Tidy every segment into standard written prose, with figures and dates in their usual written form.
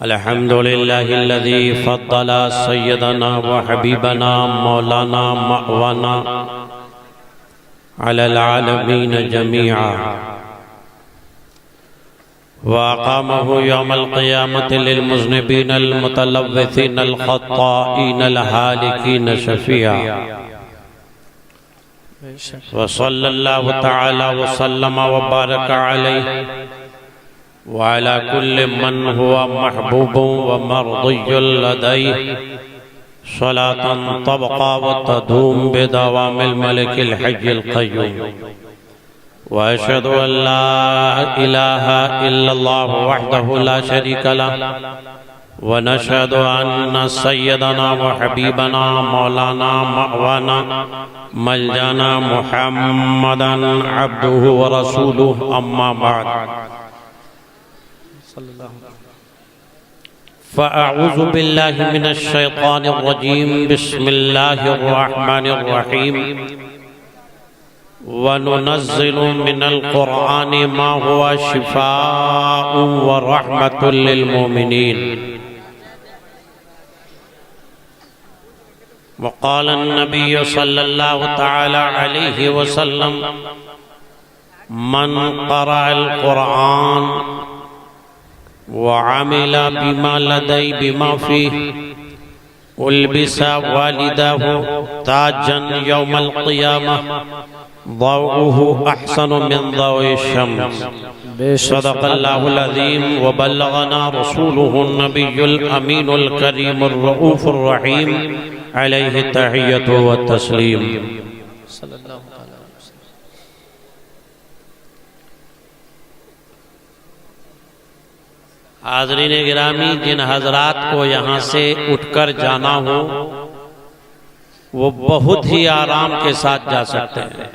अल्हम्दुलिल्लाहिल्लज़ी फ़द्दला सय्यदना व हबीबना मौलाना मअवाना अलल आलमीन जमीआ व अक़ामहु यौमल क़ियामति लिल मुज़निबीनल मुतलव्विसीनल ख़त्ताईनल हालिकीन शफ़ीआ व सल्लल्लाहु तआला व सल्लम व बारक अलैहि व अला कुल्लि मन हुवा महबूबुन व मर्दियुल लदैहि सलातन तबक़ा व तदूम बिदवामिल मलिकिल हय्यिल क़य्यूम व अशहदु अन ला इलाहा इल्लल्लाह वहदहु ला शरीक लहु व नशहदु अन्न सय्यदना व हबीबना मौलाना मअवाना मलजाना मुहम्मदन अब्दुहु व रसूलुहु अम्मा बाद फ़अऊज़ु बिल्लाहि मिनश शैतानिर रजीम बिस्मिल्लाहिर रहमानिर रहीम व नुनज़्ज़िलु मिनल क़ुरआनि मा हुवा शिफ़ाउन व रहमतुल लिल मुमिनीन व क़ाल अन्नबिय्यु सल्लल्लाहु तआला अलैहि वसल्लम मन क़रअल क़ुरआन व अमिला बिमा लदै बिमा फ़ीह उल्बिसा वालिदाहु ताजन यौमल क़ियामह ज़ौउहु अहसनु मिन ज़ौइ शम्स सदक़ल्लाहुल अज़ीम व बल्लगना रसूलुहुन नबियुल अमीनुल करीमुर रऊफ़ुर रहीम अलैहि तहिय्यतु व तस्लीम। हाज़रीन गिरामी, जिन हजरात को यहाँ से उठकर जाना हो वो बहुत ही आराम के साथ जा सकते हैं,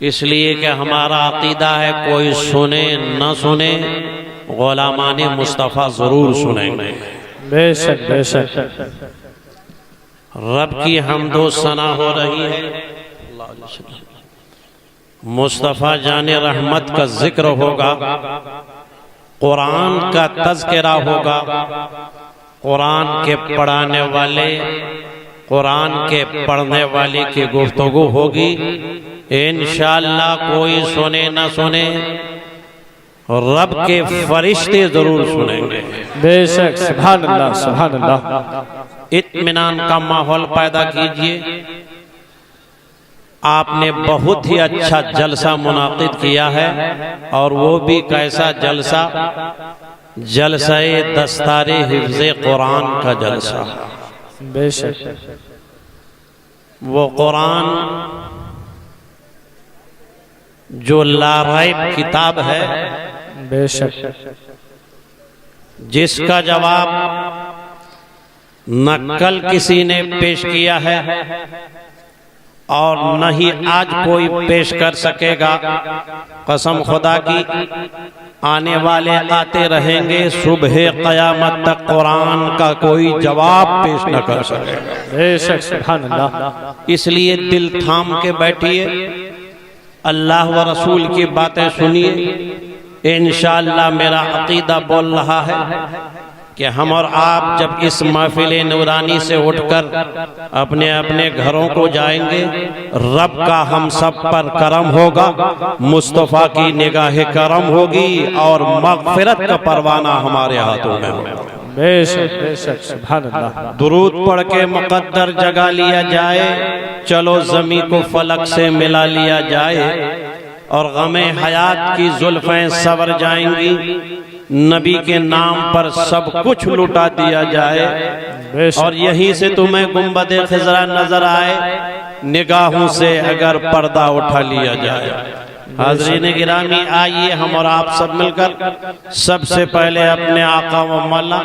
इसलिए कि हमारा अकीदा है कोई सुने न सुने गुलामाने मुस्तफ़ा जरूर सुनेंगे। बेशक बेशक रब की हम्दो सना हो रही है, मुस्तफ़ा जाने रहमत का जिक्र होगा, कुरान का तज़किरा होगा, कुरान के पढ़ाने वाले कुरान के पढ़ने वाले की गुफ्तगू होगी। इंशाअल्लाह कोई सुने न सुने रब के फरिश्ते जरूर सुनेंगे। बेशक सुभान अल्लाह सुभान अल्लाह। इत्मीनान का माहौल पैदा कीजिए। आपने बहुत ही अच्छा जलसा मुनाकिद किया है, और वो भी कैसा जलसा, जलसाए दस्तारे हिफ्ज़े कुरान का जलसा। बेशक वो कुरान जो लारैब किताब है, बेशक जिसका जवाब न कल किसी ने पेश किया है और न ही आज कोई पेश कर सकेगा। कसम खुदा की, आने वाले आते रहेंगे, सुबह क़यामत तक कुरान का कोई जवाब पेश न कर सकेगा। बेशक सुभान अल्लाह। इसलिए दिल थाम के बैठिए, अल्लाह व रसूल की बातें सुनिए। इंशाअल्लाह मेरा अकीदा बोल रहा है कि हम और आप जब इस महफिल नूरानी से उठकर अपने अपने घरों को जाएंगे, रब का हम सब पर करम होगा, मुस्तफ़ा की निगाह करम होगी और मग़फ़िरत का परवाना हमारे हाथों में होगा। बेशक बेशक सुभान अल्लाह। दुरूद पढ़ के मुक़द्दर जगा लिया जाए, चलो ज़मी को फलक से मिला लिया जाए, और गमे हयात की जुल्फ़ें सवर जाएंगी, नबी के नाम पर सब कुछ लुटा दिया जाए, और यहीं से तुम्हें गुंबद खिज़रा नजर आए, निगाहों से अगर पर्दा उठा लिया जाए। हाज़रीन गिरामी, आइए हम और आप सब मिलकर सबसे पहले अपने आका व मौला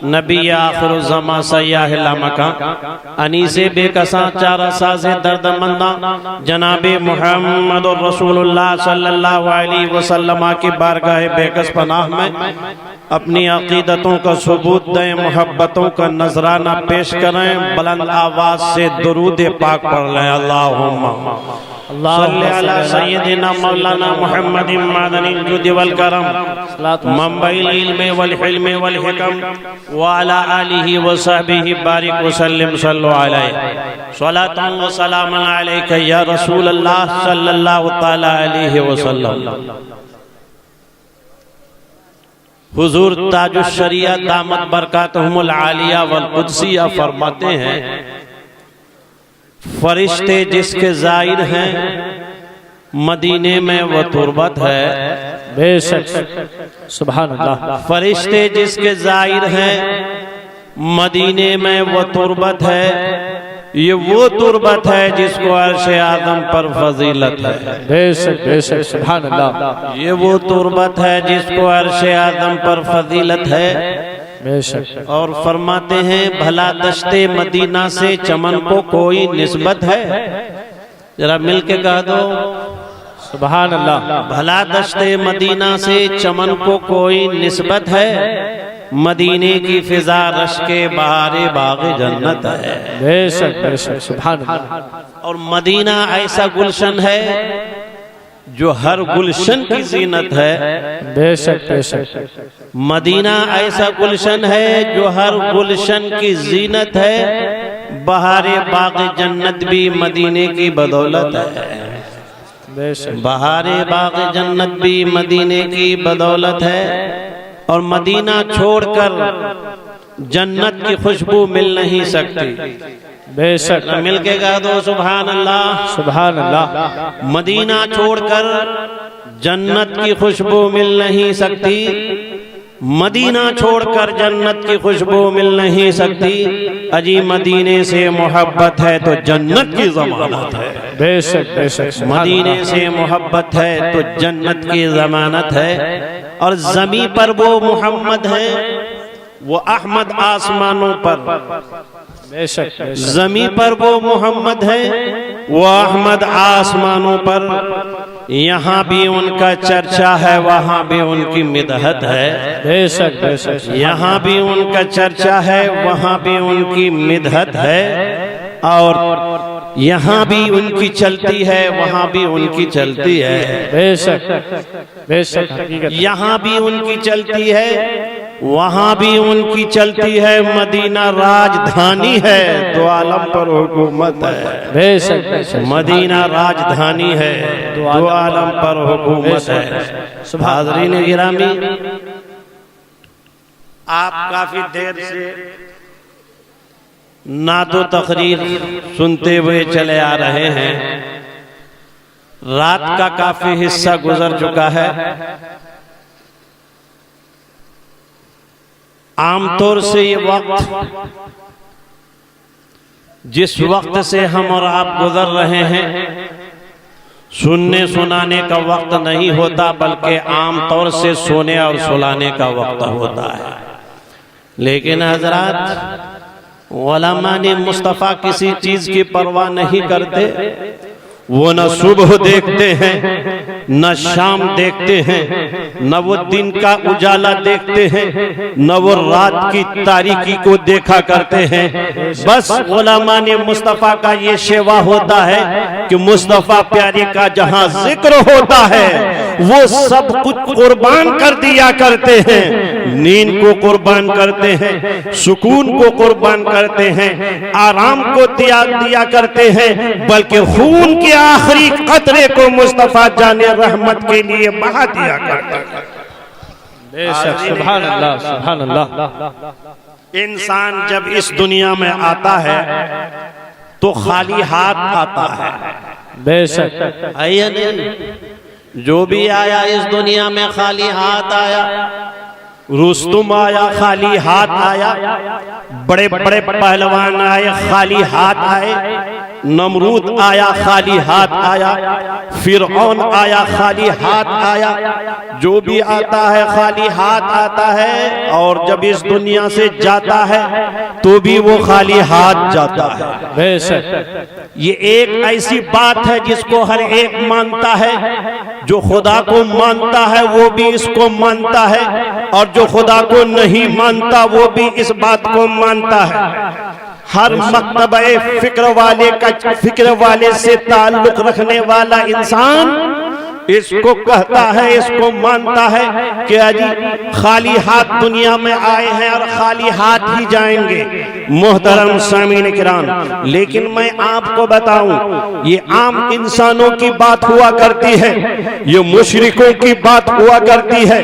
नबी आखिर ज़मा सय्याह लामका अनीसे बेकसा चारा साज़े दर्दमंदा जनाबे मुहम्मद रसूलुल्लाह सल्लल्लाहु अलैहि वसल्लम की बारगाह बेकस पनाह में अपनी अकीदतों का सबूत दें, मोहब्बतों का नजराना पेश करें, बुलंद आवाज से दुरूद पाक पढ़ लें। अल्लाहुम्मा सल्ली अला सय्यदिना मौलाना मुहम्मद मदनी जुद वल करम मंबई इल्म वल हिल्म वल हिकम व अला आलिहि व सहबिहि बारिक वसल्लम सल्लु अलैहि सलातन व सलामन अलैका या रसूल अल्लाह सल्लल्लाहु तआला अलैहि वसल्लम। हुजूर ताजुश शरिया दामत बरकातहुमुल आलिया वल कुदसिया फरमाते हैं, फरिश्ते जिसके जाहिर हैं मदीने में वो तुर्बत है। बेशक सुभान अल्लाह। फरिश्ते जिसके जाहिर हैं मदीने में वो तुर्बत है। ये वो तुर्बत है जिसको अर्श आदम पर फजीलत है। बेशक बेशक सुभान अल्लाह। ये वो तुर्बत है जिसको अर्श आदम पर फजीलत है। बेशक। और फरमाते हैं, भला दश्ते मदीना से चमन को कोई निस्बत है? जरा मिल के कह दो सुभान अल्लाह। भला दश्ते मदीना से चमन को कोई निस्बत है? मदीने की फिजा रश के बहारे बाग़े जन्नत है। बेशक बेशक सुभान अल्लाह। और मदीना ऐसा गुलशन है जो हर गुलशन की जीनत है। बेशक बेशक। मदीना ऐसा गुलशन है जो हर गुलशन की जीनत है। बहारे बाग़े जन्नत भी मदीने की बदौलत है। बेशक। बहारे बाग़े जन्नत भी मदीने की बदौलत है। और मदीना छोड़कर जन्नत की खुशबू मिल नहीं सकती। बेशक। मिल के कह दो सुभान अल्लाह। सुभान अल्लाह। मदीना छोड़कर जन्नत की खुशबू मिल नहीं सकती। मदीना छोड़कर जन्नत की खुशबू मिल नहीं सकती। अजी मदीने से मोहब्बत है तो जन्नत की जमानत है। बेशक बेशक। मदीने से मोहब्बत है तो जन्नत की जमानत है। और जमी पर वो मोहम्मद है, वो अहमद आसमानों पर। बेशक। जमी पर वो मोहम्मद है, वो अहमद आसमानों पर। यहाँ भी उनका चर्चा है, वहाँ भी उनकी मिदहत है। बेशक बेशक। यहाँ भी उनका चर्चा है, वहाँ भी उनकी मिदहत है। और यहाँ भी उनकी चलती है, वहाँ भी उनकी चलती है। बेशक बेशक। यहाँ भी उनकी चलती है, वहाँ भी उनकी चलती है। मदीना राजधानी है, दो आलम पर हुकूमत है। बेशक बेशक। मदीना राजधानी है, दो आलम पर हुकूमत है। हाज़रीन गिरामी, आप काफी देर से नातो तकरीर सुनते हुए चले आ रहे हैं। रात का काफी हिस्सा गुजर चुका है। आमतौर से ये वक्त, जिस वक्त से हम और आप गुजर रहे हैं, सुनने सुनाने का वक्त नहीं होता, बल्कि आमतौर से सोने और सुलाने का वक्त होता है। लेकिन हजरात, उलमा ने मुस्तफ़ा किसी चीज की परवाह नहीं करते। वो न सुबह देखते हैं, न शाम देखते हैं, न वो दिन का उजाला देखते हैं, न वो रात की तारीकी को देखा करते हैं। बस उलमा ने मुस्तफ़ा का ये शेवा होता है कि मुस्तफ़ा प्यारे का जहां जिक्र होता है, वो सब कुछ कुर्बान कर दिया करते हैं। नींद को कुर्बान करते हैं, सुकून को कुर्बान करते हैं, आराम को त्याग दिया करते हैं, बल्कि खून के आखिरी कतरे को मुस्तफा जाने रहमत के लिए बहा दिया करते हैं। बेशक। सुभान अल्लाह सुभान अल्लाह। इंसान जब इस दुनिया में आता है तो खाली हाथ आता है। बेशक। आया नहीं, जो भी आया इस दुनिया में खाली हाथ आया। रुस्तुम आया, खाली हाथ आया। बड़े बड़े पहलवान आए, खाली हाथ आए। नमरूद आया, खाली हाथ आया। फिरौन आया, खाली हाथ आया। जो भी आता है खाली हाथ आता है, और जब इस दुनिया से जाता है तो भी वो खाली हाथ जाता है। बेशक। ये एक ऐसी बात है जिसको हर एक मानता है। जो खुदा को मानता है वो भी इसको मानता है, और जो खुदा को नहीं मानता वो भी इस बात को मानता है। हर मकतबे फिक्र वाले से ताल्लुक रखने वाला इंसान इसको कहता है, इसको मानता है कि अजी खाली हाथ दुनिया में आए हैं और खाली हाथ ही जाएंगे। मोहतरम सामीन किराम, लेकिन मैं आपको बताऊं, ये आम इंसानों की बात हुआ करती है, ये मुशरिकों की बात हुआ करती है,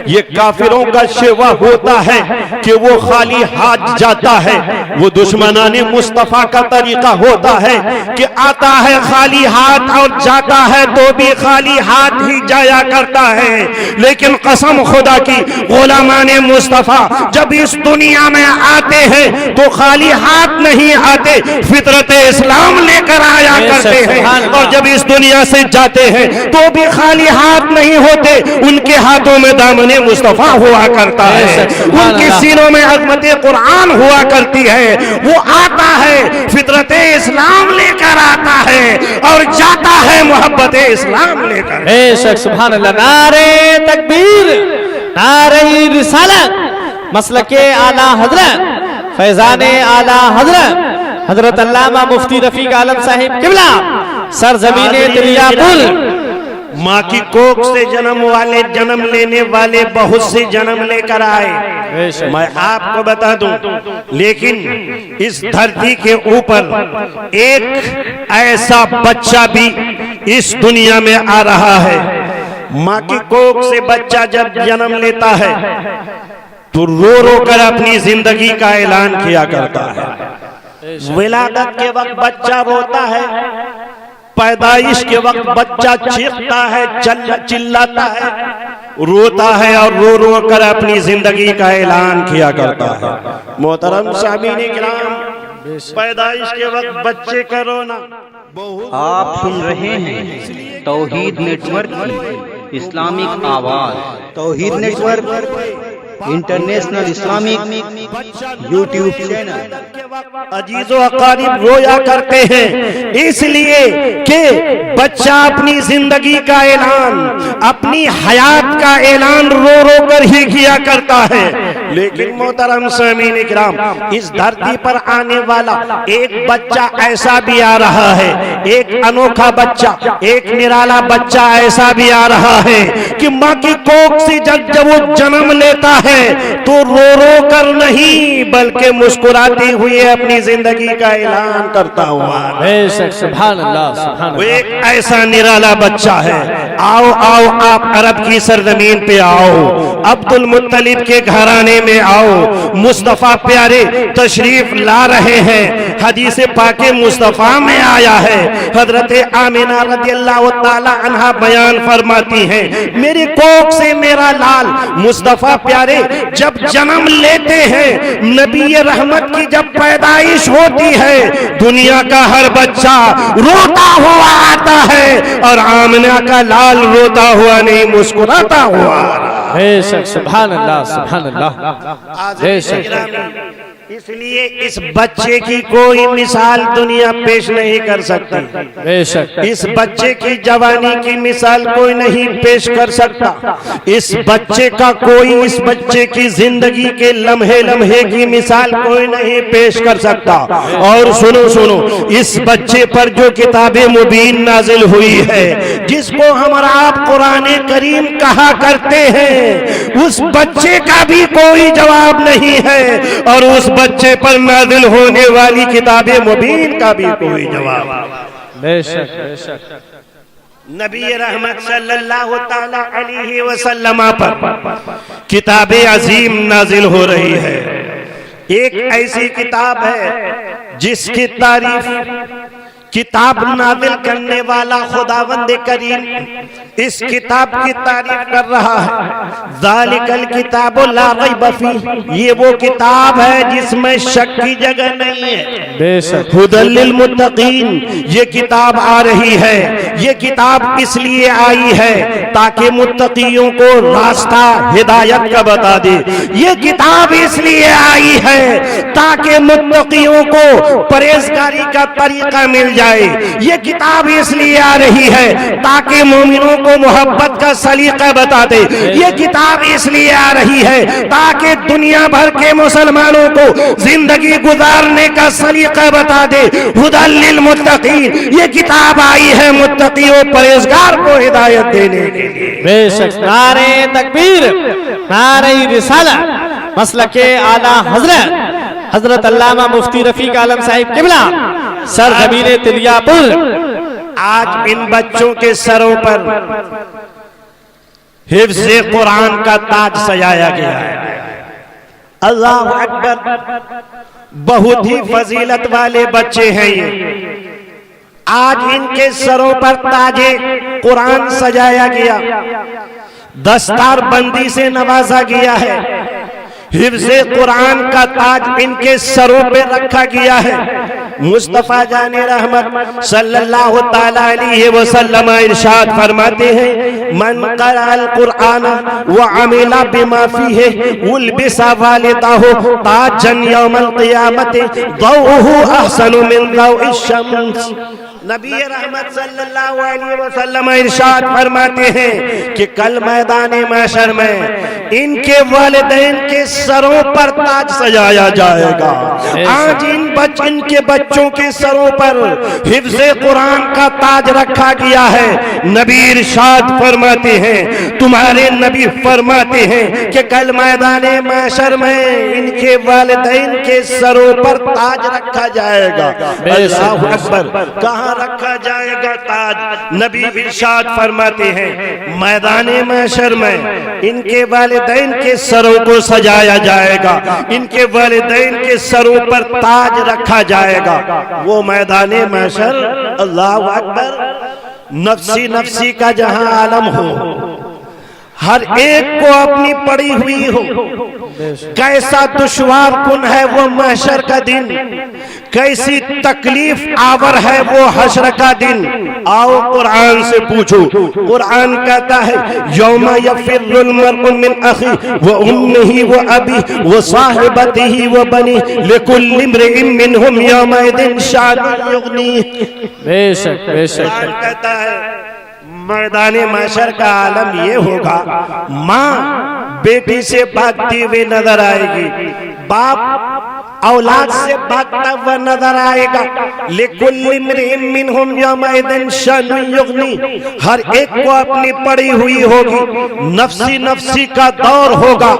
ये काफिरों का शेवा होता है कि वो खाली हाथ जाता है। वो दुश्मनाने मुस्तफा का तरीका होता है कि आता है खाली हाथ और जाता है तो भी खाली हाथ ही जाया करता है। लेकिन कसम खुदा की, गुलामाने मुस्तफा जब इस दुनिया में आते हैं तो खाली हाथ नहीं आते, फितरत इस्लाम लेकर आया करते हैं। और जब इस दुनिया से जाते हैं तो भी खाली हाथ नहीं होते, उनके हाथों में दामने मुस्तफा हुआ करता है, उनके सीनों में अज़मत कुरान हुआ करती है। वो आता है फितरत इस्लाम लेकर आता है और जाता है मोहब्बत इस्लाम लेकर। बेशक सुभान अल्लाह। नारे तकबीर, नारे रिसालत, मसलके आला हजरत, फैजाने आला हजरत हजरत अल्लामा मुफ्ती रफीक आलम साहिब किबला, सरजमीने तिलियापुर। माँ की कोख से जन्म लेने वाले बहुत से जन्म लेकर आए, मैं आपको बता दूं। लेकिन इस धरती के ऊपर एक ऐसा बच्चा भी इस दुनिया में आ रहा है। माँ की कोख से बच्चा जब जन्म लेता है तो रो रो कर अपनी जिंदगी का ऐलान किया करता है। विलादत के वक्त बच्चा रोता है, पैदाइश के वक्त बच्चा चीखता है, चिल्लाता है, रोता है और रो रो कर अपनी जिंदगी का ऐलान किया करता है। मोहतरम सामीने किराम, पैदाइश के वक्त बच्चे का रोना। आप सुन रहे हैं तौहीद नेटवर्क की इस्लामिक आवाज। Tauheed network international Islamic YouTube channel. अजीजो अकारीब रोया करते हैं इसलिए कि बच्चा अपनी जिंदगी का ऐलान, अपनी हयात का ऐलान रो रो कर ही किया करता है। लेकिन मोहतरम सामीन इकराम, इस धरती पर आने वाला एक बच्चा ऐसा भी आ रहा है, एक अनोखा बच्चा, एक निराला बच्चा ऐसा भी आ रहा है कि माँ की कोख से जब वो जन्म लेता है तो रो रो कर नहीं बल्कि मुस्कुराती हुई अपनी जिंदगी का ऐलान करता हुआ। बेशक सुभान अल्लाह, सुभान वो एक ऐसा निराला बच्चा है। आओ आओ आप अरब की सरजमीन पे आओ, अब्दुल मुत्तलिब के घराने में आओ। मुस्तफा प्यारे तशरीफ ला रहे हैं। हदीस पाके मुस्तफा में आया है, हजरत आमिना रज़ियल्लाहु ताला अन्हा बयान फरमाती हैं, मेरी कोख से मेरा लाल मुस्तफा प्यारे जब जन्म लेते हैं, नबी रहमत की जब पैदाइश होती है, दुनिया का हर बच्चा रोता हुआ आता है और आमिना का लाल रोता हुआ नहीं, मुस्कुराता हुआ। बेशक सुभान अल्लाह, सुभान अल्लाह। बेशक इसलिए इस बच्चे की कोई मिसाल दुनिया पेश नहीं कर सकती। बेशक इस बच्चे की जवानी की मिसाल कोई नहीं पेश कर सकता। इस बच्चे का कोई, इस बच्चे की जिंदगी के लम्हे लम्हे की मिसाल कोई नहीं पेश कर सकता। और सुनो सुनो, इस बच्चे पर जो किताबे मुबीन नाजिल हुई है, जिसको हमारा आप कुरान करीम कहा करते हैं, उस बच्चे का भी कोई जवाब नहीं है और उस बच्चे पर नाजिल होने वाली किताबे मुबीन का भी कोई जवाब। बेशक बेशक नबी रहमत सल्लल्लाहु ताला अलैहि वसल्लम पर किताबे अजीम नाजिल हो रही है। एक ऐसी किताब है जिसकी तारीफ किताब नाजिल करने वाला खुदावंद करीम इस किताब की तारीफ कर रहा है। ज़ालिकल किताबु ला रैब फीह, ये वो किताब है जिसमें शक की जगह नहीं है। बेशक हुदल लिल मुत्तकीन, ये किताब आ रही है। ये किताब इसलिए आई है ताकि मुत्तकियों को रास्ता हिदायत का बता दे। ये किताब इसलिए आई है ताकि मुत्तकियों को परहेजगारी का तरीका मिल जाए। जाए। ये किताब इसलिए आ रही है ताकि मोमिनों को मोहब्बत का सलीका बता दे। ये किताब इसलिए आ रही है ताकि दुनिया भर के मुसलमानों को जिंदगी गुजारने का सलीका बता दे। हुदल लिल मुत्तकीन, ये किताब आई है मुत्तकी और परहेजगार को हिदायत देने के लिए। बेशक। नारे तकबीर, नारे रिसालत, मसलके आला हजरत हजरत अल्लामा मुफ्ती रफीक आलम साहिब किबला सरजमीन तिलियापुर। आज इन बच्चों के सरों पर हिफ्ज़े कुरान का ताज सजाया गया है। अल्लाह अकबर, बहुत ही फजीलत वाले बच्चे हैं ये। आज इनके सरों पर ताजे कुरान सजाया गया, दस्तार बंदी से नवाजा गया है, हिफ्ज़े कुरान का ताज इनके सरों पे रखा गया है। मुस्तफा जाने रहमत सल्लल्लाहु ताला अलैहि वसल्लम इरशाद फरमाते हैं, मन क़रअल कुरान व अमिला बिमा फीहि उल्बिसा वालिदाहु ताजन यौमल क़ियामत दौहु अहसनु मिन दौइश शम्स। नबी रहमत सल्लल्लाहु अलैहि वसल्लम इरशाद फरमाते हैं कि कल मैदाने महशर में इनके वालिदैन के सरों पर ताज सजाया जाएगा। आज इनके बच्चों के सरों पर हिफ्ज़े कुरान का ताज रखा गया है। नबी इरशाद फरमाते हैं, तुम्हारे नबी फरमाते हैं कि कल मैदाने महशर में इनके वालिदैन के सरों पर ताज रखा जाएगा। अल्लाहु अकबर, कहाँ रखा जाएगा ताज? नबी इरशाद फरमाते हैं, मैदाने महशर में इनके वालिदैन के सरों को सजाया जाएगा, इनके वालिदैन के सरों पर ताज रखा जाएगा। वो मैदाने महशर, अल्लाह अकबर, नफ्सी नफ्सी का जहां आलम हो, हर एक को अपनी पड़ी हुई हो। कैसा दुश्वार कुन है वो महशर का दिन, कैसी तकलीफ आवर है वो हश्र का दिन। आओ कुरान से पूछो। कुरान कहता है, यौमा यफिर्रुल मर्उ मिन अखी व उम्मिही व अबी व साहिबतिही व बनी लिकुल्लि इम्रिइन मिनहुम यौमइदिन शाअनुन युगनी। बेशक बेशक। कहता है मैदाने महशर का आलम ये होगा, माँ बेटी से भागती हुई नजर आएगी, बाप औलाद से भागता हुआ नजर आएगा। लिकुल्लि इम्रिइन मिनहुम यौमइदिन शाअनुन युगनी, हर एक को अपनी पड़ी हुई होगी। नफ्सी नफ्सी का दौर होगा,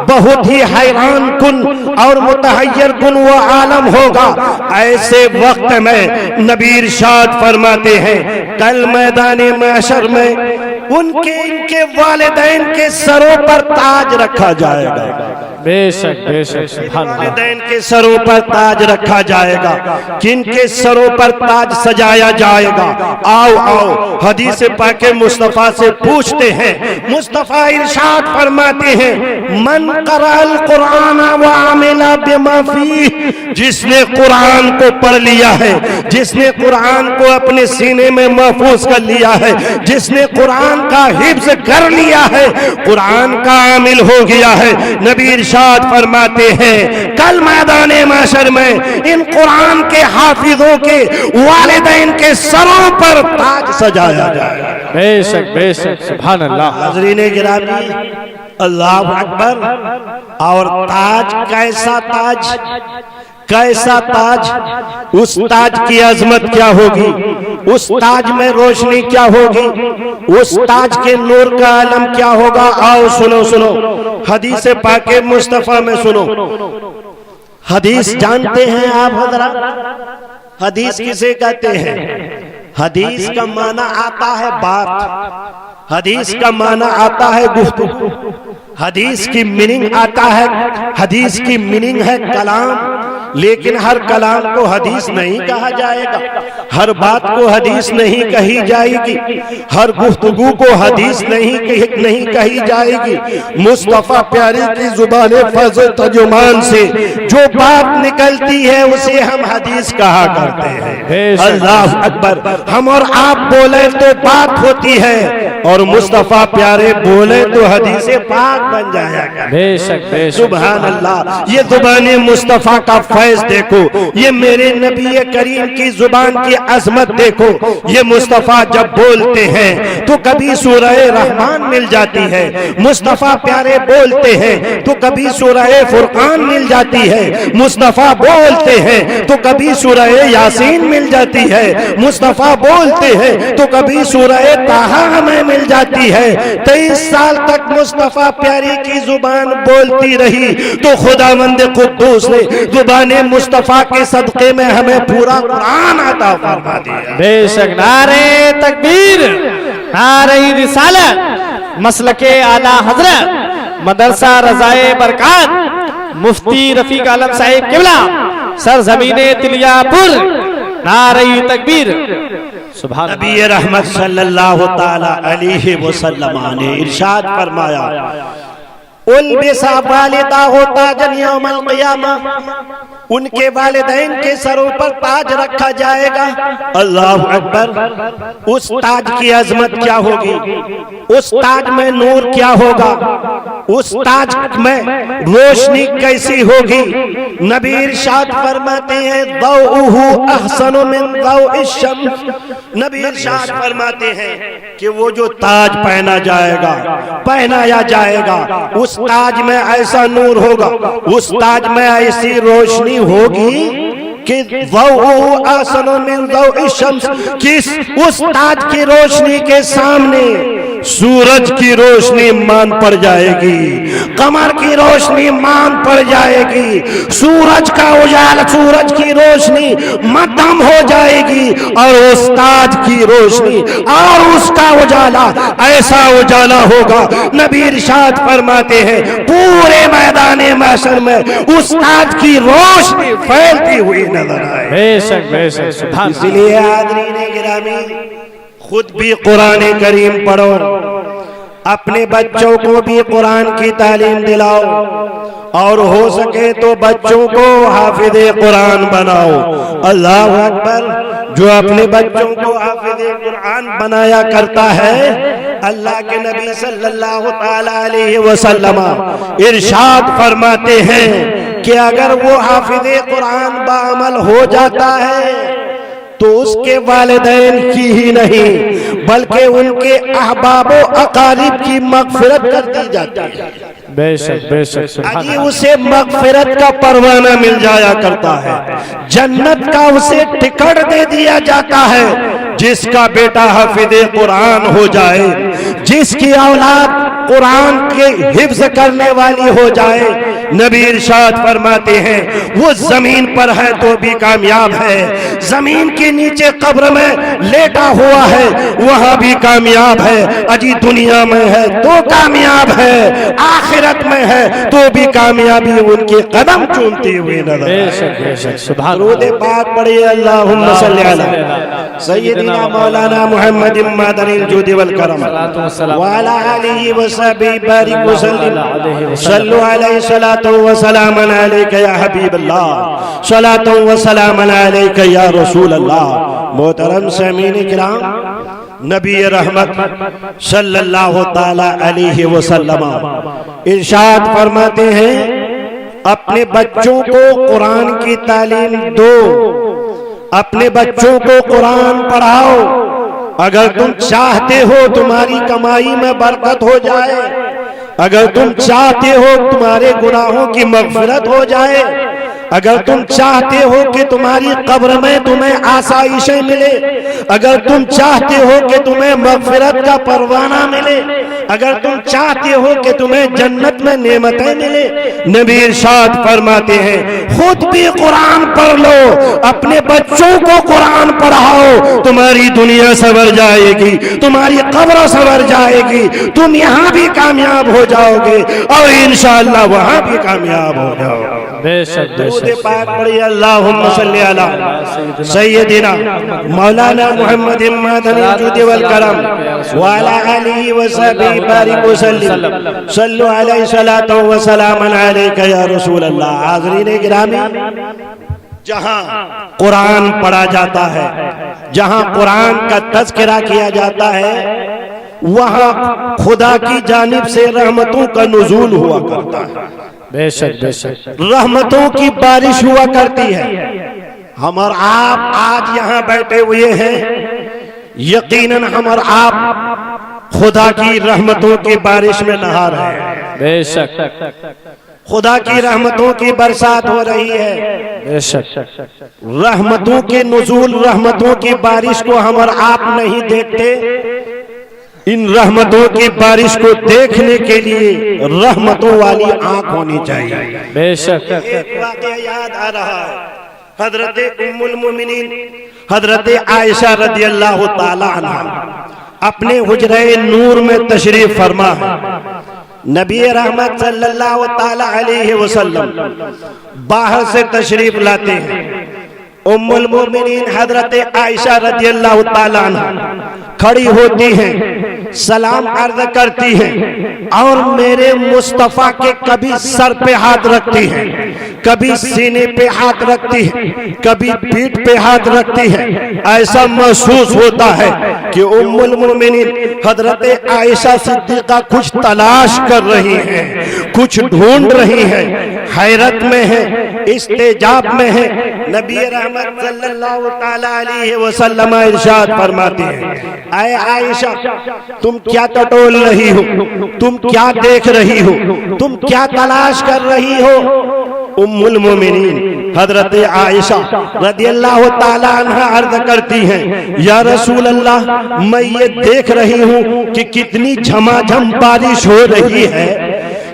बहुत ही हैरान कुन और मुतहय्यर कुन वो आलम होगा। ऐसे वक्त में नबी इरशाद फरमाते हैं, कल मैदाने महशर में इनके वालिदैन के सरों पर ताज रखा जाएगा। बेशक बेशक। सुभान अल्लाह। वालिदैन के सरों पर ताज रखा जाएगा, किनके सरों पर ताज सजाया जाएगा? आओ आओ हदीस पाके मुस्तफा से पूछते हैं। मुस्तफा इरशाद फरमाते हैं, मन क़रअल कुरान व अमिला बिमा फीह, जिसने कुरान को पढ़ लिया है, जिसने कुरान को अपने सीने में महफूज कर लिया है, जिसने कुरान का हिफ्ज़ कर लिया है, कुरान का आमिल हो गया है। नबी इरशाद फरमाते हैं, कल मैदाने महशर में इन कुरान के हाफिजों के वालिदैन के सरों पर ताज सजाया जाएगा। बेशक बेशक। सुभान अल्लाह। हाज़रीन गिरामी, अल्लाह अकबर। और ताज, कैसा ताज, कैसा ताज? उस ताज की अजमत क्या होगी, उस ताज में रोशनी क्या होगी, उस ताज के नूर का आलम क्या होगा? आओ सुनो सुनो, हदीस पाके मुस्तफा में सुनो। हदीस जानते हैं आप हज़रात? हदीस किसे कहते हैं? हदीस का माना आता है बात, हदीस का माना आता है गुफ्तगू, हदीस की मीनिंग आता है, हदीस की मीनिंग है कलाम। लेकिन हर कलाम को हदीस नहीं कहा जाएगा, हर बात को हदीस नहीं कही जाएगी, हर गुफ्तगू को हदीस नहीं कही जाएगी। मुस्तफा प्यारे की जुबाने फज़ तर्जुमान से जो बात निकलती है उसे हम हदीस कहा करते हैं। अल्लाह अकबर। हम और आप बोले तो बात होती है, और मुस्तफा प्यारे बोले तो हदीसे पाक बन जाया करे। बेशक बेशक सुभान अल्लाह। ये जुबान मुस्तफा का फैज देखो, ये मेरे नबी करीम की जुबान की अजमत देखो। ये मुस्तफा जब बोलते हैं तो कभी सूरह रहमान मिल जाती है, मुस्तफा प्यारे बोलते हैं तो कभी सूरह फुरकान मिल जाती है, मुस्तफा बोलते हैं तो कभी सूरह यासीन मिल जाती है, मुस्तफा बोलते हैं तो कभी सूरह ताहा हमें मिल जाती है। 23 साल तक मुस्तफा प्यारी की जुबान बोलती रही तो खुदावंद कुद्दूस ने जुबान मुस्तफा के सदके में हमें पूरा कुरान अता फरमा दिया। बेशक। नारे तकबीर, नारे रिसालत, मसलके आला हजरत मदरसा रजाए बरकात मुफ्ती रफीक आलम साहिब किबला सरजमीने तिलियापुर। नारे तकबीर। सुभान नबी रहमत सल्लल्लाहु ताला अलैहि वसल्लम ने इरशाद फरमाया, उल्बिसा वालिदा होता जन यौमल क़ियामा, उनके वालिदैन के सरों पर ताज रखा जाएगा। अल्लाहु अकबर। उस ताज की अजमत क्या होगी, उस ताज में नूर क्या होगा, उस ताज में रोशनी कैसी होगी। नबी इरशाद फरमाते हैं, दौउहु अहसनु मिन दौइश शम्स। नबी इरशाद फरमाते हैं कि वो जो ताज पहनाया जाएगा, उस ताज में ऐसा नूर होगा, उस ताज में ऐसी रोशनी होगी कि किस उस ताज की रोशनी के सामने सूरज की रोशनी मान पड़ जाएगी, कमर की रोशनी मान पड़ जाएगी, सूरज का उजाला, सूरज की रोशनी मध्यम हो जाएगी और उस ताज की रोशनी और उसका उजाला ऐसा उजाला होगा। नबी इरशाद फरमाते हैं पूरे मैदान महशर में उस ताज की रोशनी फैलती हुई नजर आए। बेशक बेशक। इसलिए हाज़रीन गिरामी, खुद भी कुरान करीम पढ़ो, अपने बच्चों को भी कुरान की तालीम दिलाओ और हो सके तो बच्चों को हाफिज़े कुरान बनाओ। अल्लाह अकबर। जो अपने बच्चों को हाफिज़े कुरान बनाया करता है, अल्लाह के नबी सल्लल्लाहु ताला अलैहि वसल्लम इरशाद फरमाते हैं कि अगर वो हाफिज़े कुरान बाअमल हो जाता है तो उसके वालिदैन की ही नहीं बल्कि उनके अहबाबो अकारिब की मगफिरत कर दी जाती है। बेशक बेशक। अजी उसे मगफिरत का परवाना मिल जाया करता है, जन्नत का उसे टिकट दे दिया जाता है। जिसका बेटा हाफिज़े कुरान हो जाए, जिसकी औलाद कुरान के हिफ्ज करने वाली हो जाए, नबी इरशाद फरमाते हैं वो जमीन पर है तो भी कामयाब है, जमीन के नीचे कब्र में लेटा हुआ है वहां भी कामयाब है, अजी दुनिया में है तो कामयाब है, आखिरत में है तो भी कामयाबी उनके कदम चूमती हुई नजर। बेशक बेशक। सुभान दरूद पाक पढ़िए, अल्लाहुम्मा सल्ली अला सय्यदिना मौलाना मुहम्मद मदनिल जुद वल करम व अला आलिहि व सहबिहि बारिक व सल्लिम। सल्लु अलैहि सलातु व सलामन अलैका या हबीबल्लाह, सलातु व सलामन अलैका या रसूल अल्लाह। मोहतरम सामीन किराम, नबी रहमत सल्लल्लाहु ताला अलैहि वसल्लम इरशाद फरमाते हैं अपने बच्चों को कुरान की तालीम दो, अपने बच्चों को कुरान पढ़ाओ। अगर तुम चाहते हो तुम्हारी कमाई में बरकत हो जाए, अगर तुम चाहते हो तुम्हारे गुनाहों की मगफिरत हो जाए, अगर तुम चाहते हो कि तुम्हारी कब्र में तुम्हें आसाइशें मिले, अगर तुम चाहते हो कि तुम्हें मगफिरत का परवाना मिले, अगर तुम चाहते हो कि तुम्हें जन्नत में नेमतें मिले, नबी इरशाद फरमाते हैं खुद भी कुरान पढ़ लो, अपने बच्चों को कुरान पढ़ाओ, तुम्हारी दुनिया सवर जाएगी, तुम्हारी कब्र सवर जाएगी, तुम यहाँ भी कामयाब हो जाओगे और इंशाअल्लाह वहाँ भी कामयाब हो जाओगे। बेशक बेशक। पाक पढ़िए, अल्लाहुम्मा सल्ली अला सय्यदिना मौलाना मुहम्मद मदनिल जुद वल करम व अला आलिहि व सहबिहि बारिक व सल्लिम। सल्लु अलैहि सलातु व सलामन अलैका या रसूल अल्लाह। हाज़रीन गिरामी, जहां कुरान पढ़ा जाता है, जहां कुरान का तज़किरा किया जाता है, वहाँ खुदा की जानिब से रहमतों का नुज़ूल हुआ करता है। बेशक बेशक रहमतों की बारिश हुआ करती है। हम और आप आज यहाँ बैठे हुए हैं, यकीनन हम और आप खुदा की रहमतों की बारिश में नहा रहे हैं। बेशक खुदा की रहमतों की बरसात हो रही है। बेशक रहमतों के नुज़ूल, रहमतों की बारिश को हम और आप नहीं देखते। इन रहमतों की बारिश को देखने के लिए रहमतों वाली आंख होनी चाहिए। बेशक एक वाक़या याद आ रहा है, हजरत उम्मुल मोमिनीन हजरत आयशा रदियल्लाहु ताला अन्हा अपने हुजरे नूर में तशरीफ फरमा है। नबी रहमत सल्लल्लाहु ताला अलैहि वसल्लम बाहर से तशरीफ लाते हैं। उम्मुल मोमिनीन हजरत आयशा रदियल्लाहु ताला अन्हा खड़ी होती हैं, सलाम अर्ज करती हैं और मेरे मुस्तफा के कभी सर पे हाथ रखती हैं, कभी सीने पे हाथ रखती हैं, कभी पीठ पे हाथ रखती हैं। ऐसा महसूस होता है कि उम्मुल मोमिनीन हजरत आयशा सिद्दीका कुछ तलाश कर रही हैं, कुछ ढूंढ रही हैं, हैरत में है, इस्तेजाब में है। नबी रहमत सल्लल्लाहु ताला अलैहि वसल्लम इरशाद फरमाते हैं, ऐ आयशा तुम क्या टटोल रही हो, तुम क्या देख रही हो, तुम क्या तलाश कर रही हो। उम्मुल मोमिनीन हजरत आयशा रदियल्लाहु ताला अन्हा अर्ज करती हैं, या रसूल अल्लाह मैं ये देख रही हूँ कि कितनी झमाझम बारिश हो रही है,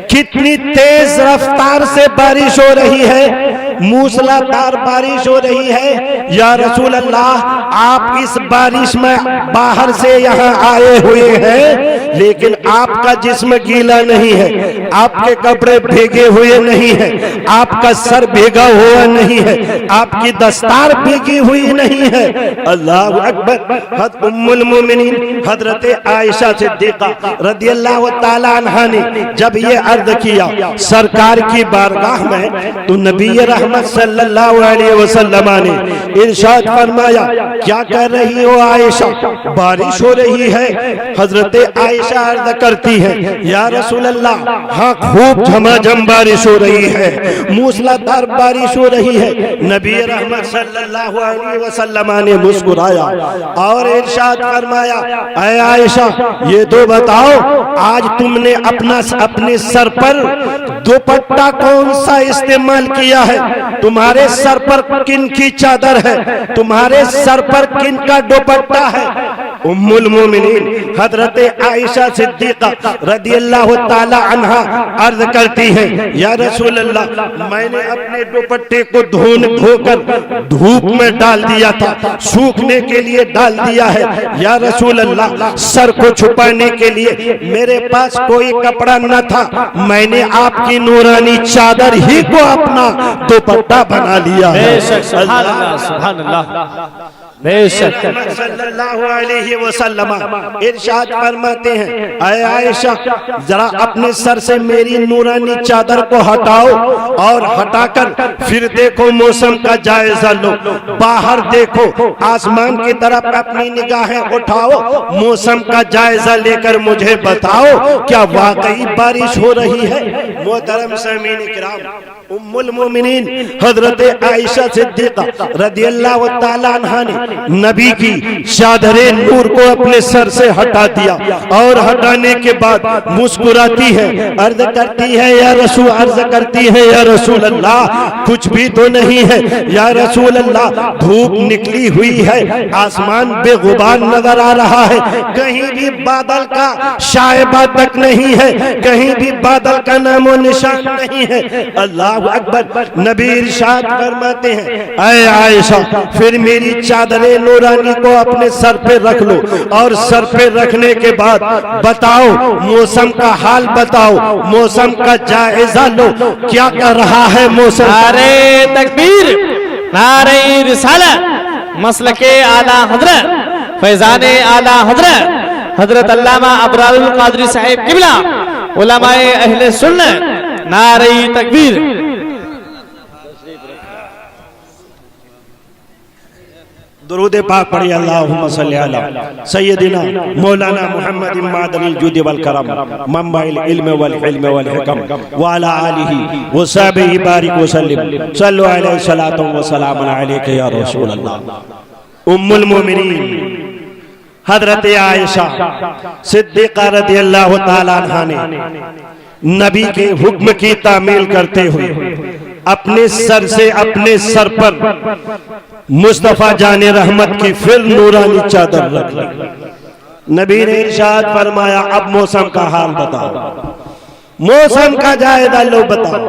कितनी तेज रफ्तार से बारिश हो रही है, मूसलाधार बारिश हो रही है। या रसूल अल्लाह आप इस बारिश में बाहर से यहाँ आए हुए हैं, लेकिन आपका जिस्म गीला नहीं है, आपके कपड़े भीगे हुए नहीं है, आपका सर भीगा हुआ नहीं है, आपकी दस्तार भीगी हुई नहीं है। अल्लाह अकबर। उम्मुल मोमिनीन हजरत आयशा सिद्दीका रदियल्लाहु ताला अन्हा ने जब ये अर्ज किया सरकार की बारगाह में, तो नबी रहमत सल्लल्लाहु अलैहि वसल्लम ने इरशाद फरमाया, क्या कर रही हो आयशा, बारिश हो रही है। हजरत आयशा अर्ज करती है, या रसूल अल्लाह हाँ खूब झमाझम बारिश हो रही है, मूसलाधार बारिश हो रही है। नबी रहमत सल्लल्लाहु अलैहि वसल्लम ने मुस्कुराया और इरशाद फरमाया, ऐ आयशा ये तो बताओ आज तुमने अपने सर पर दुपट्टा कौन सा इस्तेमाल किया है, तुम्हारे सर पर किन की चादर है, तुम्हारे सर पर किन का दुपट्टा है। उम्मुल मोमिनीन हजरत आयशा सिद्दीका रदियल्लाहु ताला अन्हा अर्ज करती हैं, या रसूल अल्लाह मैंने अपने दुपट्टे को धोकर धूप में डाल दिया था, सूखने के लिए डाल दिया है। या रसूल अल्लाह सर को छुपाने के लिए मेरे पास कोई कपड़ा न था, मैंने आपकी नूरानी चादर ही को अपना दुपट्टा बना लिया है। सुभान अल्लाह सुभान अल्लाह। बेशक सल्लल्लाहु अलैहि वसल्लम इरशाद फरमाते हैं, ऐ आयशा जरा अपने सर से मेरी नूरानी चादर को हटाओ और हटाकर फिर देखो मौसम का जायजा लो, बाहर देखो, आसमान की तरफ अपनी निगाहें उठाओ, मौसम का जायजा लेकर मुझे बताओ क्या वाकई बारिश हो रही है। मोहतरम सामीन किराम, उम्मुल मोमिनीन हजरत आयशा सिद्दीका रदियल्लाहु ताला अन्हा ने नबी की चादरे नूर को अपने सर से हटा दिया और हटाने के बाद मुस्कुराती है, अर्ज करती है, या रसूल अर्ज करती है, या रसूल अल्लाह कुछ भी तो नहीं है। या रसूल अल्लाह धूप निकली हुई है, आसमान बेगुबार नजर आ रहा है, कहीं भी बादल का शायबा तक नहीं है, कहीं भी बादल का नामो निशान नहीं है। अल्लाह अकबर। नबी इरशाद फरमाते हैं, ऐ आयशा फिर मेरी चादरे नूरानी को अपने सर पे रख लो और सर पे रखने के बाद बताओ मौसम का हाल बताओ, मौसम का जायजा लो, क्या कर रहा है मौसम। नारे तकबीर, नारे रिसालत, मसलके आला हजरत, फैजाने आला हजरत, हजरत अल्लामा अबरारुल कादरी साहिब किबला, उलमाए अहले सुन्नत, नारे तकबीर। दुरूद पाक पढ़िए। अल्लाहुम्मा सल्ली अला सय्यदिना मौलाना मुहम्मद इमादल जुद वल करम मंबाइल इल्म वल हिल्म वल हिकम व अला आलिहि व सहबिहि बारिक व सल्लिम सल्लु अलैहि सलातु व सलाम अलैका या रसूल अल्लाह। उम्मुल मोमिनीन हजरत आयशा सिद्दीक़ा रज़ियल्लाहु ताला अन्हा ने नबी के हुक्म की तामील करते हुए अपने सर से अपने सर पर मुस्तफा जाने रहमत की फिर नूरानी चादर रख ली। नबी ने इरशाद फरमाया, अब मौसम का हाल बताओ, मौसम का जायजा लो बताओ।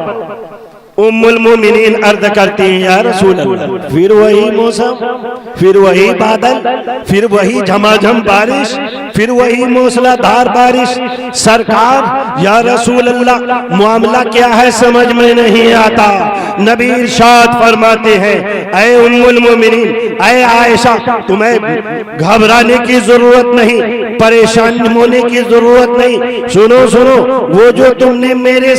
उम्मुल मोमिनीन अर्ज करती हैं, या रसूल अल्लाह, फिर वही मौसम, फिर वही बादल, फिर वही झमाझम बारिश, फिर वही मूसलाधार बारिश। सरकार या रसूल अल्लाह मामला क्या है समझ में नहीं आता। नबी इरशाद फरमाते हैं, ऐ उम्मुल मोमिनीन, ऐ आयशा, तुम्हें घबराने की जरूरत नहीं, परेशान होने की जरूरत नहीं। सुनो सुनो, वो जो तुमने मेरे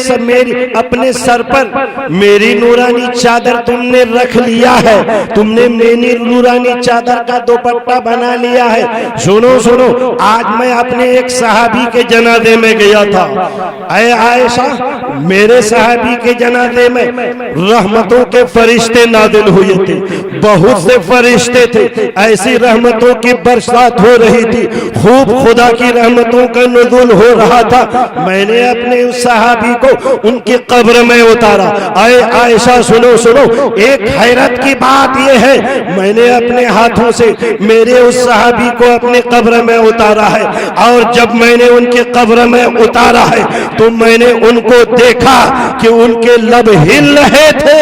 अपने सर पर मेरी नूरानी चादर तुमने रख लिया है, तुमने मेरी नूरानी चादर का दुपट्टा बना लिया है। सुनो सुनो, आज मैं अपने एक सहाबी के जनाजे में गया था। ऐ आयशा, मेरे सहाबी के जनाजे में रहमतों के फरिश्ते नाजिल हुए थे, बहुत से फरिश्ते थे, ऐसी रहमतों की बरसात हो रही थी, खूब खुदा की रहमतों का नुज़ूल हो रहा था। मैंने अपने उस सहाबी को उनकी कब्र में उतारा। ऐ आयशा सुनो सुनो, एक हैरत की बात यह है, मैंने अपने हाथों से मेरे उस सहाबी को अपने कब्र में उतारा है, और जब मैंने उनके कब्र में उतारा है तो मैंने उनको देखा कि उनके लब हिल रहे थे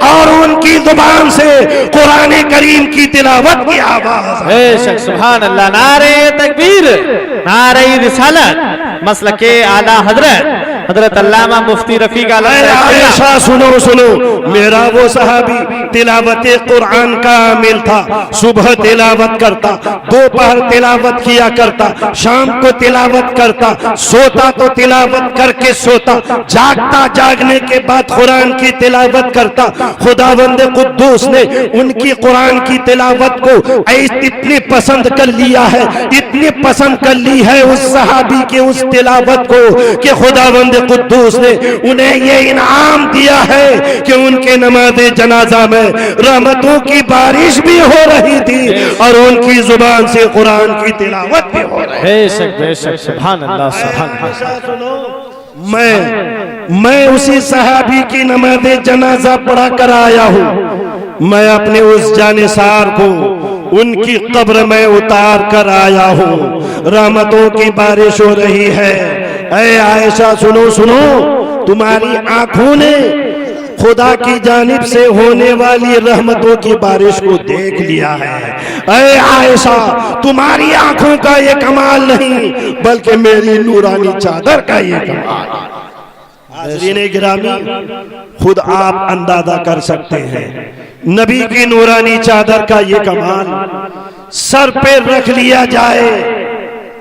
और उनकी जुबान से कुरान करीम की तिलावत की आवाज। बेशक, सुभान अल्लाह। नारे तकबीर, नारे रिसालत, मसलके आला हजरत अल्लामा मुफ्ती रफीक आयशा सुनो सुनो, मेरा वो सहाबी तिलावत कुरान का आमिल था। सुबह तिलावत करता, दोपहर तिलावत किया करता, शाम को तिलावत करता, सोता तो तिलावत करके सोता, जागता जागने के बाद कुरान की तिलावत करता। खुदावंद कुद्दूस ने उनकी कुरान की तिलावत को इतनी पसंद कर लिया है, इतनी पसंद कर ली है उस सहाबी के उस तिलावत को कि खुदावंद कुद्दूस ने उन्हें ये इनाम दिया है कि उनके नमाज़े जनाजा में रहमतों की बारिश भी हो रही थी और उनकी जुबान से कुरान की तिलावत भी हो रही है। बेशक बेशक, सुभान अल्लाह, सुभान अल्लाह। मैं उसी सहाबी की नमाज़े जनाजा पढ़ा कर आया हूँ। मैं अपने उस जानिसार को उनकी कब्र में उतार कर आया हूँ। रहमतों की बारिश हो रही है। ऐ आयशा सुनो सुनो, तुम्हारी आंखों ने खुदा की जानिब से होने वाली रहमतों की बारिश को देख लिया है। ऐ आयशा, तुम्हारी आंखों का ये कमाल नहीं बल्कि मेरी नूरानी चादर का ये कमाल। हाज़रीन गिरामी, खुद आप अंदाजा कर सकते हैं नबी की नूरानी चादर का ये कमाल। सर पे रख लिया जाए,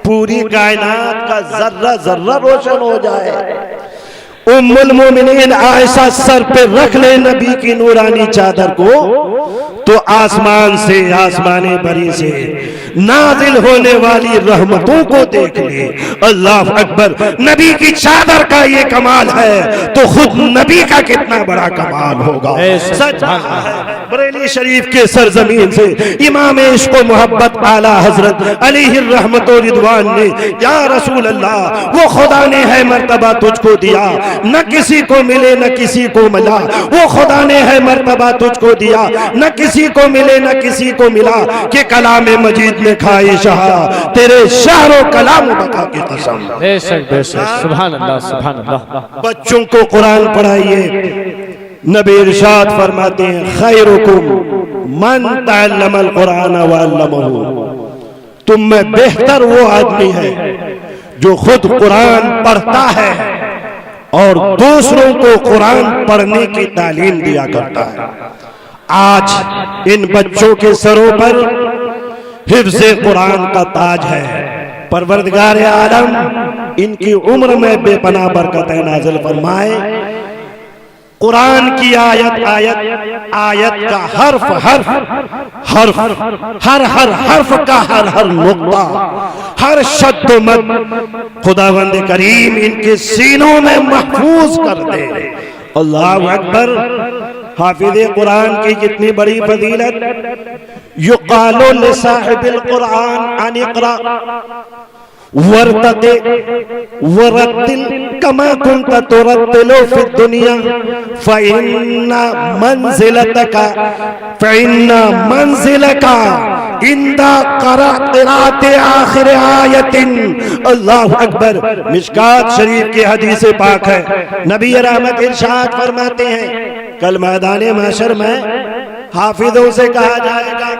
पूरी कायनात का जर्रा जर्रा रोशन हो जाए। उम्मुल मोमिनीन आयशा सर पे रख ले नबी की नूरानी चादर को तो आसमान से, आसमाने बरी से नाजिल होने वाली रहमतों को देख ले। अल्लाह अकबर, नबी की चादर का ये कमाल है तो खुद नबी का कितना बड़ा कमाल होगा। सच है, बरेली शरीफ के सरजमीन से इमाम इश्क व मोहब्बत आला हजरत अलैहि रहमत व रिदवान ने, या रसूल अल्लाह, वो खुदा ने है मर्तबा तुझको दिया, न किसी को मिले न किसी को मिला। वो खुदा ने है मर्तबा तुझको दिया, न किसी को मिले न किसी को मिला कि कलाम मजीद में खाई शाह तेरे शाहरो कलाम बका की कसम। बेशक बेशक, सुभान अल्लाह, सुभान अल्लाह। बच्चों को कुरान पढ़ाइए। नबी इरशाद फरमाते हैं, खैरुकुम मन तअल्लमल कुरान व अल्लमहु। तुम में बेहतर वो आदमी है जो खुद कुरान पढ़ता है और दूसरों को कुरान पढ़ने की तालीम दिया करता है। आज इन बच्चों के सरों पर हिफ्ज़े कुरान का ताज है। परवरदिगार आलम इनकी उम्र में बेपनाह बरकत नाज़िल फरमाए। कुरान की आयत आयत आयत का हर्फ हर्फ हर्फ हर हर हर्फ का हर हर नुक्ता हर शब्द मत खुदावंद करीम इनके सीनों में महफूज कर दे। अल्लाह अकबर। हाफिज़े कुरान की कितनी बड़ी फजीलत। युक़ालु लिसाहिबिल कुरान अन इक़रा वर्तक़ि वरत्तिल कमा कुन्त तुरत्तिलु फिद दुनिया फ़इन्ना मंज़िलका इंदा क़िराअत आखिर आयतिन। अल्लाह अकबर। मिशकात शरीफ की हदीस पाक है। नबी रहमत इरशाद फरमाते हैं कल मैदान महशर में हाफिजों से कहा जाएगा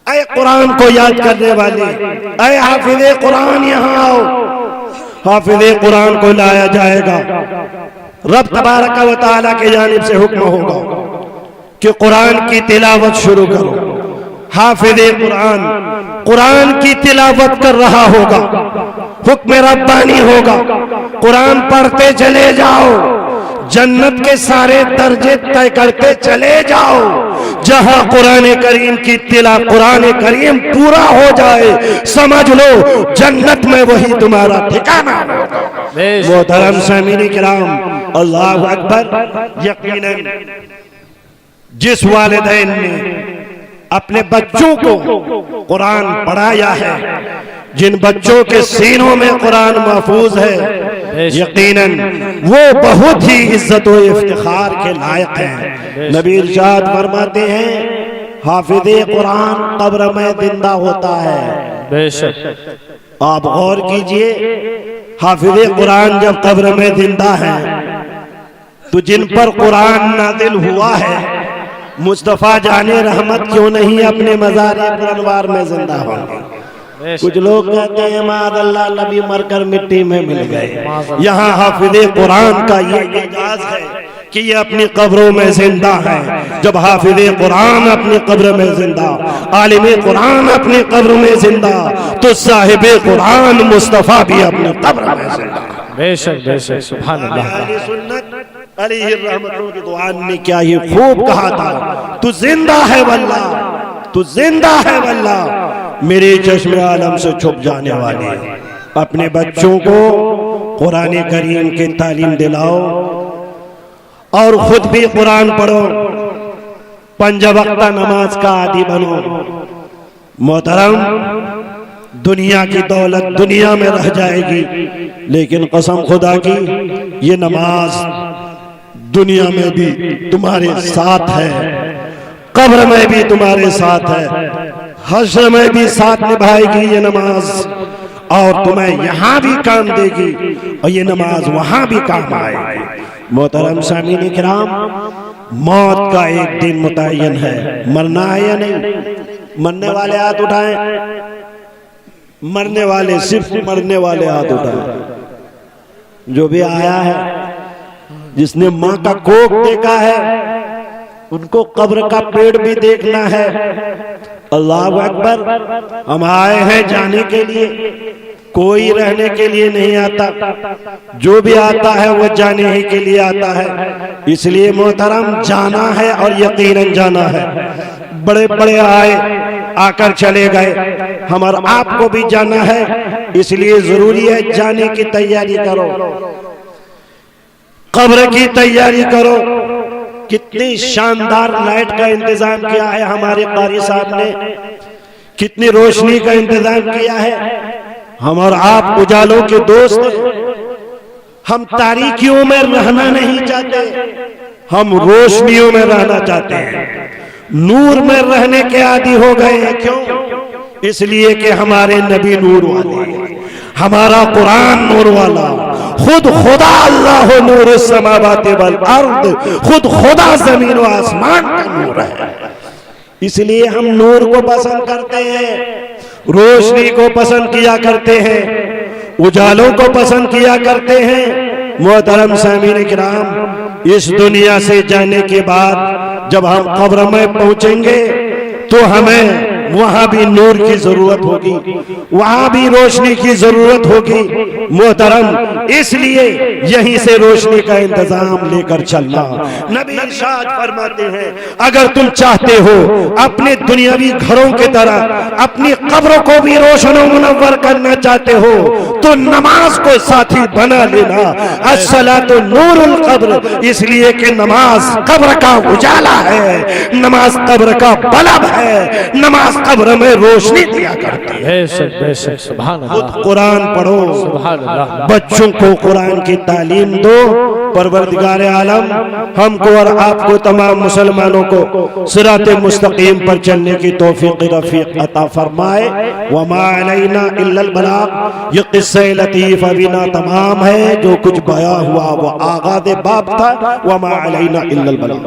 ऐ कुरान को याद करने वाले, ऐ हाफिज़े कुरान यहाँ आओ। हाफिज़े कुरान को लाया जाएगा। रब तबारक व तआला के जानिब से हुक्म होगा कि कुरान की तिलावत शुरू करो। हाफिज़े कुरान कुरान की तिलावत कर रहा होगा, हुक्म रब्बानी होगा, कुरान पढ़ते चले जाओ, जन्नत के सारे दर्जे तय करते चले जाओ। जहां कुरान करीम की कुरान करीम पूरा हो जाए समझ लो जन्नत में वही तुम्हारा ठिकाना होगा। मोहतरम सामीन किराम, अल्लाह अकबर। यकीनन जिस वालिदैन ने अपने बच्चों को कुरान पढ़ाया है, जिन बच्चों के सीनों में कुरान महफूज है, यकीनन वो बहुत ही इज्जत और इफ्तिखार के लायक हैं। नबी इरशाद फरमाते हैं हाफिज़े कुरान कब्र में जिंदा होता है। बेशक आप गौर कीजिए, हाफिज़े कुरान जब कब्र में जिंदा है तो जिन पर कुरान नाजिल हुआ है मुस्तफा जाने रहमत क्यों नहीं अपने मज़ार कुरानवार में जिंदा होंगे। कुछ लोग कहते हैं मादअल्लाह नबी मरकर मिट्टी में मिल गए। यहाँ हाफिज़े कुरान का ये एजाज है कि ये अपनी कब्रों में जिंदा है। जब हाफिज़े कुरान अपनी कब्र में जिंदा, आलिमे कुरान अपनी कब्र में जिंदा, तो साहिबे कुरान मुस्तफा भी अपनी कब्र में जिंदा। बेशक बेशक सुभान अल्लाह। सुन्नत अलैहि रहमतुल्लाह की दुआ ने क्या ये खूब कहा था, तू जिंदा है वल्लाह, तू जिंदा है वल्लाह, मेरे चश्मे आलम से छुप जाने वाले। अपने बच्चों को कुरान करीम की तालीम दिलाओ और खुद भी कुरान पढ़ो, पंज वक्त नमाज का आदी बनो। मोहतरम, दुनिया की दौलत दुनिया में रह जाएगी, लेकिन कसम खुदा की ये नमाज दुनिया में भी तुम्हारे साथ है, कब्र में भी तुम्हारे साथ है, हश्र में भी साथ निभाएगी ये नमाज, और तुम्हें यहाँ भी काम देगी और ये नमाज वहां भी काम आएगी। मोहतरम सामीन किराम, मौत का एक दिन मुतय्यन है। मरना है या नहीं? मरने वाले हाथ उठाएं, मरने वाले, सिर्फ मरने वाले हाथ उठाएं। जो भी आया है, जिसने माँ का कोख देखा है, उनको कब्र का पेड़ भी देखना है। अल्लाह अकबर। हम आए हैं जाने के लिए, कोई रहने के लिए नहीं आता, जो भी आता है वो जाने ही के लिए आता है। इसलिए मोहतरम जाना है और यकीनन जाना है। बड़े बड़े आए, आकर चले गए, हमारा आपको भी जाना है, इसलिए जरूरी है जाने की तैयारी करो, कब्र की तैयारी करो। कितनी शानदार लाइट का इंतजाम किया है हमारे कारी साहब ने, कितनी रोशनी का इंतजाम किया है। हम और आप उजालों के दोस्त, हम तारीकियों में रहना नहीं चाहते, हम रोशनियों में रहना चाहते हैं, नूर में रहने के आदी हो गए हैं। क्यों? इसलिए कि हमारे नबी नूर वाले, हमारा कुरान नूर वाला, खुद खुदा अल्लाह नूर समावाति वल अर्द, खुद खुदा जमीन व आसमान का नूर है। इसलिए हम नूर को पसंद करते हैं, रोशनी को पसंद किया करते हैं, उजालों को पसंद किया करते हैं। मोहतरम सामीन किराम, इस दुनिया से जाने के बाद जब हम कब्र में पहुंचेंगे तो हमें वहां भी नूर की जरूरत होगी, वहां भी रोशनी की जरूरत होगी मोहतरम, इसलिए यहीं से रोशनी का इंतजाम लेकर चलना। नबी इरशाद फरमाते हैं अगर तुम चाहते हो अपने दुनियावी घरों की तरह अपनी कब्रों को भी रोशन मुनव्वर करना चाहते हो तो नमाज को साथी बना लेना। अस्सलातु नूरुल कब्र, इसलिए कि नमाज कब्र का उजाला है, नमाज कब्र का बलब है, नमाज कब्र में रोशनी दिया करती है। बेशक बेशक सुभान अल्लाह। कुरान पढ़ो, सुभान अल्लाह। बच्चों को कुरान की तालीम दो। परवरदिगार आलम हमको और आपको तमाम मुसलमानों को सिराते मुस्तकीम पर चलने की तौफीक रफीक अता फरमाए। वमा अलैना इल्लल बलाग, ये किस्सा लतीफ अभी ना तमाम है, जो कुछ बया हुआ वो आगाज़ बाब था। वमा अलैना इल्लल बलाग।